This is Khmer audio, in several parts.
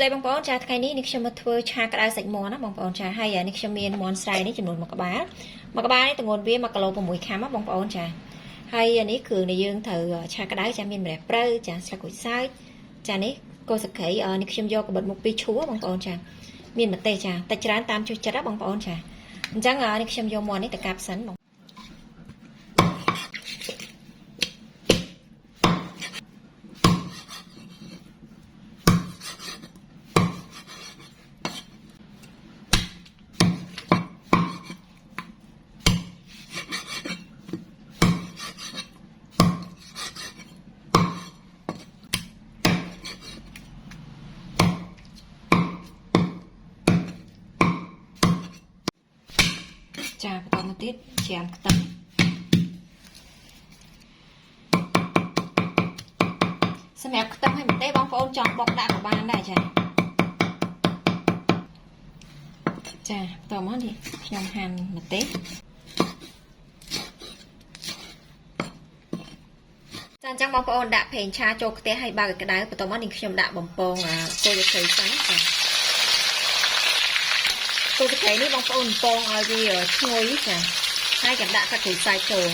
ស្ដីបងប្អូនចាថ្ងៃនេះខ្ញុំមកធ្វើឆាក្តៅសាច់មាន់ណាបងប្អូនចាហើយនេះខ្ញុំមានមាន់ស្រៃនេះចំនួន1ក្បាលនេះទម្ងន់វា1គីឡូ6ខាំណាបងប្អូនចាហើយនេះគ្រឿងដែលយើងត្រូវឆាក្តៅចាមានម្រះព្រៅចាស្លឹកក្រូចសើចចានេះគល់ស្លឹកគ្រៃនេះខ្ញុំយកកបិតមុខ2ឈួរបងប្អូនចាមានម្ទេសចាតែច្រើនតាមចុះចិត្តណាបងប្អូនចាអញ្ចឹងនេះខ្ញុំយកមាន់នេះទៅកាប់សិនបងចាបន្តមកទៀតច្រាមខ្ទឹមសម្រាប់ខ្ទឹមហើយម្ទេសបងប្អូនចង់បុកដាក់ក៏បានដែរចាបន្តមកនេះខ្ញុំហាន់ម្ទេសចាអញ្ចឹងបងប្អូនដាក់ប្រេងឆាចូលខ្ទះហើយបើកក្តៅបន្តមកនេះខ្ញុំដាក់បំពងគល់ស្លឹកគ្រៃសិនចាគល់ស្លឹកគ្រៃនេះបងប្អូនបំពងឲ្យវាឈ្ងុយចាហើយក៏ដាក់ស្លឹកក្រូចសើចចូល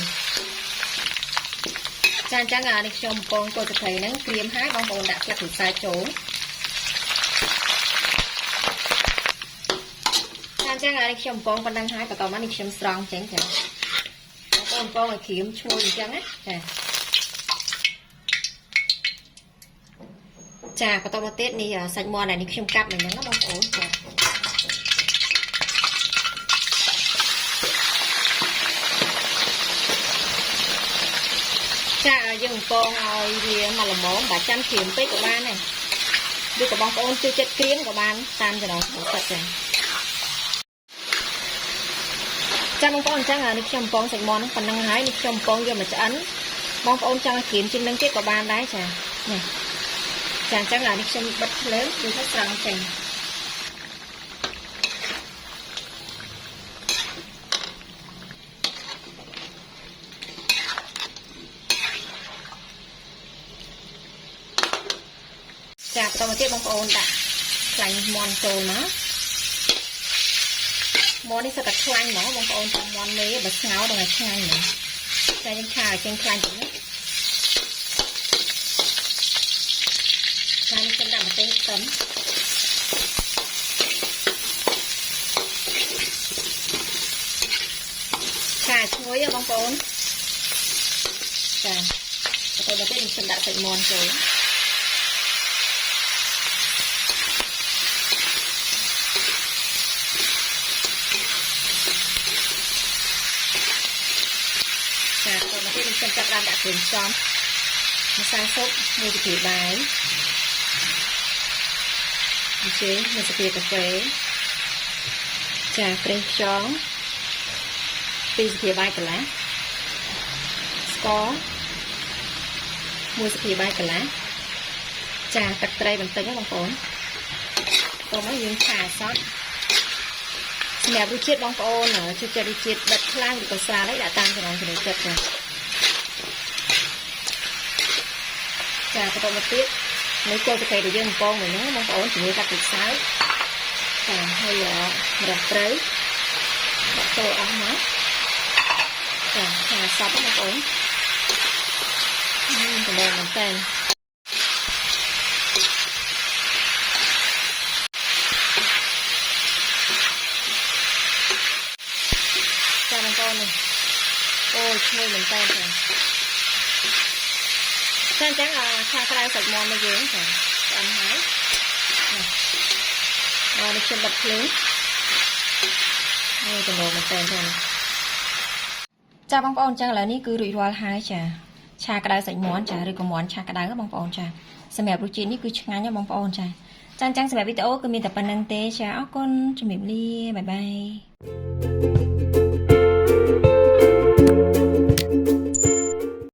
ចាអញ្ចឹងនេះខ្ញុំបំពងគល់ស្លឹកគ្រៃហ្នឹងក្រៀមហើយបងប្អូនដាក់ស្លឹកក្រូចសើចចូលចាអញ្ចឹងនេះខ្ញុំបំពងប៉ុណ្ណឹងហើយបន្តមកនេះខ្ញុំស្រង់ចេញចាបងប្អូនបំពងឲ្យក្រៀមឈ្ងុយអញ្ចឹងណាចាបន្តមកទៀតនេះសាច់មាន់នេះខ្ញុំកាប់មិញហ្នឹងណាបងប្អូនចាយើងបំពងឲ្យវាមកល្មមបើចាំក្រៀមពេកក៏បានដែរឬក៏បងប្អូនជួយចិត្តក្រៀមក៏បានតាមចំណងចូលចិត្តចាបងប្អូនអញ្ចឹងនេះខ្ញុំបំពងសាច់មាន់ប៉ុណ្ណឹងហើយនេះខ្ញុំបំពងយកមកឆ្អិនបងប្អូនចង់ឲ្យក្រៀមជាងនឹងទៀតក៏បានដែរចានេះចាអញ្ចឹងនេះខ្ញុំបិទភ្លើងគឺថាស្រង់ចេញចាបន្តមកទៀតបងប្អូនដាក់ខ្លាញ់មាន់ចូលមកមាន់នេះសិតតែខ្លាញ់ហ្មងបងប្អូនតាមមាន់មេបើស្ងោរដល់តែឆ្ងាញ់ហ្មងតែយើងឆាឲ្យចេញខ្លាញ់ទៅនេះចានេះខ្ញុំដាក់ម្ទេសខ្ទឹមឆាឈ្ងុយបងប្អូនចាបន្តមកទៀតខ្ញុំដាក់សាច់មាន់ចូលចាបន្តមកទៀតខ្ញុំចាប់ដាក់គ្រឿងផ្សំម្សៅស៊ុប1ស្លាបព្រាបាយអញ្ចឹង1ស្លាបព្រាកាហ្វេចាប្រេងខ្យង2ស្លាបព្រាបាយកន្លះស្ករ1ស្លាបព្រាបាយកន្លះចាទឹកត្រីបន្តិចណាបងប្អូនតោះមកយើងឆាឲ្យសព្វសម្រាប់រសជាតិបងប្អូនជួយចិត្តរសជាតិដិតខ្លាំងឬក៏ស្រាលអីដាក់តាមចំណង់ចំណូលចិត្តចាបន្តមកទៀតនៅគល់ស្លឹកគ្រៃដែលយើងបំពងវិញហ្នឹងបងប្អូនជាមួយទឹកខ្ទិះសើចចាហើយម្រះព្រៅដាក់ចូលអស់មកចាឆាសព្វបងប្អូនចំណេញមែនតើចាបងប្អូននេះអូឈ្ងុយមែនតើចាអញ្ចឹងឆាក្តៅសាច់មាន់របស់យើងចាឆ្អិនហើយនេះខ្ញុំបិទភ្លើងហើយចំណងមែនតើចាបងប្អូនអញ្ចឹងឥឡូវនេះគឺរួចរាល់ហើយចាឆាក្តៅសាច់មាន់ចាឬក៏មាន់ឆាក្តៅបងប្អូនចាសម្រាប់រសជាតិនេះគឺឆ្ងាញ់ណាបងប្អូនចាអញ្ចឹងសម្រាប់វីដេអូគឺមានតែប៉ុណ្្នឹងទេចាអរគុណជំរាបលាបាយបាយ